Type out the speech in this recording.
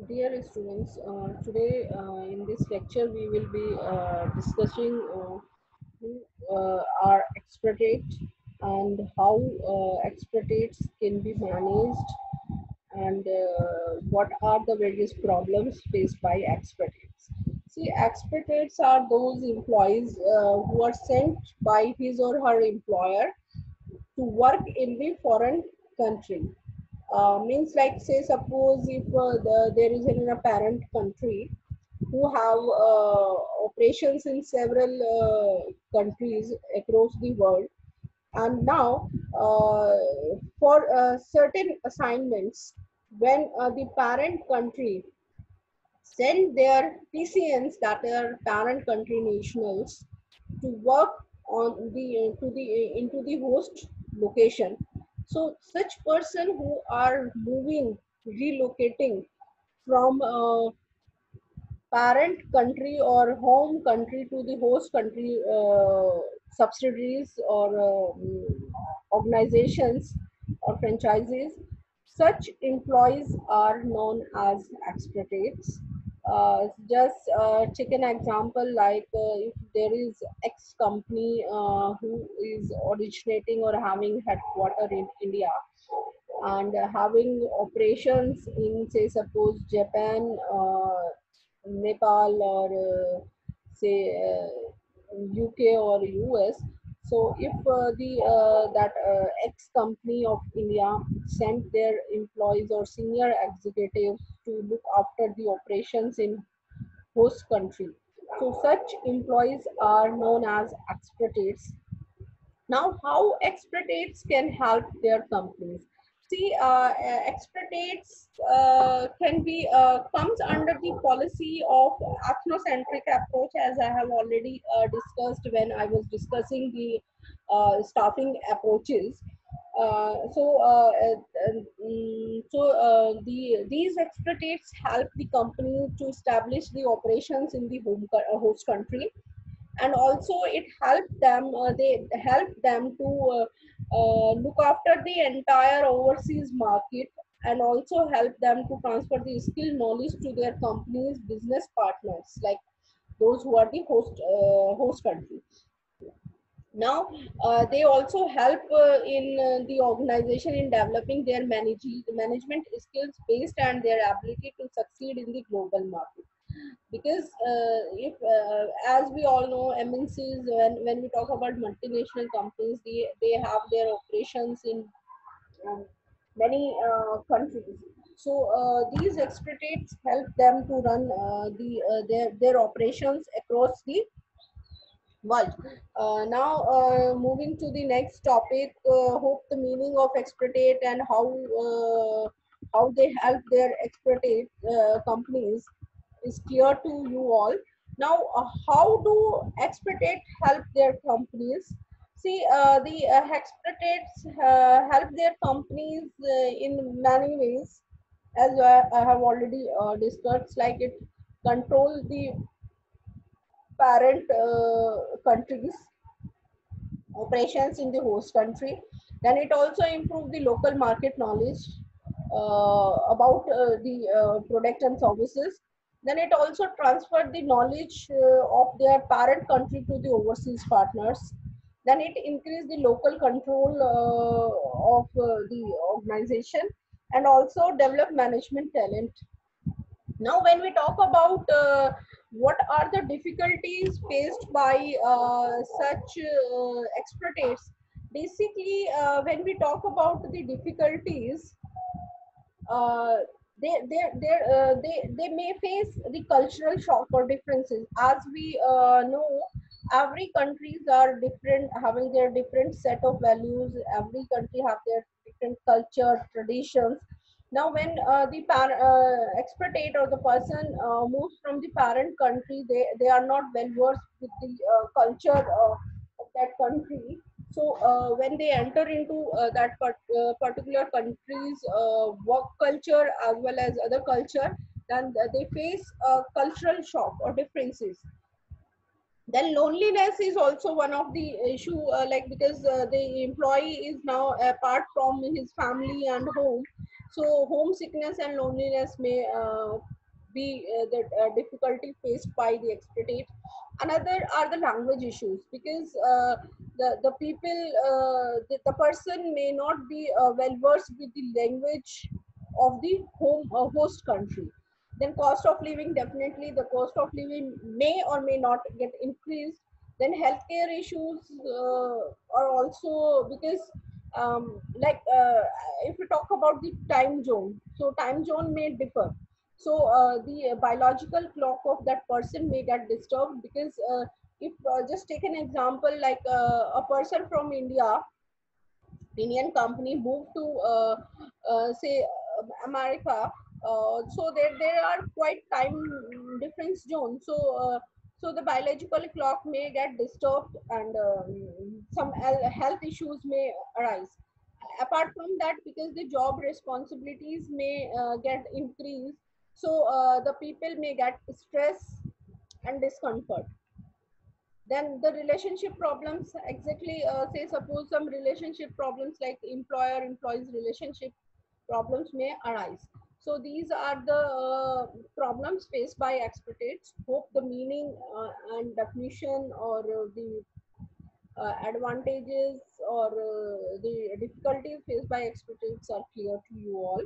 Dear students, today in this lecture we will be discussing who are expatriates and how expatriates can be managed and what are the various problems faced by expatriates. See, expatriates are those employees who are sent by his or her employer to work in the foreign country. Means like say suppose if there is in a parent country who have operations in several countries across the world, and now for certain assignments, when the parent country send their PCNs, that are parent country nationals, to work on the to the into the host location. So such person who are moving, relocating from parent country or home country to the host country subsidiaries or organizations or franchises, such employees are known as expatriates. Just take an example like if there is X company who is originating or having headquarter in India and having operations in say suppose Japan, Nepal, or say UK or US. So if the that X company of India sent their employees or senior executives to look after the operations in host country, so such employees are known as expatriates. Now, how expatriates can help their companies? See, expatriates can be comes under the policy of ethnocentric approach, as I have already discussed when I was discussing the staffing approaches. These expatriates help the company to establish the operations in the host country, and also it helped them they help them to look after the entire overseas market, and also help them to transfer the skill knowledge to their company's business partners, like those who are the host country. Now they also help in the organization in developing their management skills based on their ability to succeed in the global market. Because if as we all know, MNCs, when we talk about multinational companies, they have their operations in um, many countries. So these expatriates help them to run their operations across the world. Now moving to the next topic, hope the meaning of expatriate and how they help their expatriate companies is clear to you all. Now, how do expatriates help their companies? See, the expatriates help their companies in many ways, as I have already discussed. Like it control the parent countries operations in the host country. Then it also improve the local market knowledge about the product and services. Then it also transfer the knowledge of their parent country to the overseas partners. Then it increase the local control of the organization, and also develop management talent. Now, when we talk about what are the difficulties faced by such expatriates, basically, when we talk about the difficulties, uh, they may face the cultural shock or differences. As we know, every countries are different, having their different set of values. Every country have their different culture, traditions. Now, when expatriate or the person moves from the parent country, they are not well versed with the culture of that country. So when they enter into particular country's work culture as well as other culture, then they face cultural shock or differences. Then loneliness is also one of the issue, like because the employee is now apart from his family and home, so homesickness and loneliness may be the difficulty faced by the expatriates. Another are the language issues, because the people, the person may not be well versed with the language of the home host country. Then cost of living, definitely the cost of living may or may not get increased. Then healthcare issues are also, because if we talk about the time zone, so time zone may differ. So the biological clock of that person may get disturbed, because if just take an example, like a person from Indian company moved to say America, so there are quite time difference zones. So so the biological clock may get disturbed, and some health issues may arise. Apart from that, because the job responsibilities may get increased, so the people may get stress and discomfort. Then the relationship problems, exactly, say suppose some relationship problems like employer employees relationship problems may arise. So these are the problems faced by expatriates. Hope the meaning and definition, or the advantages, or the difficulties faced by expatriates are clear to you all.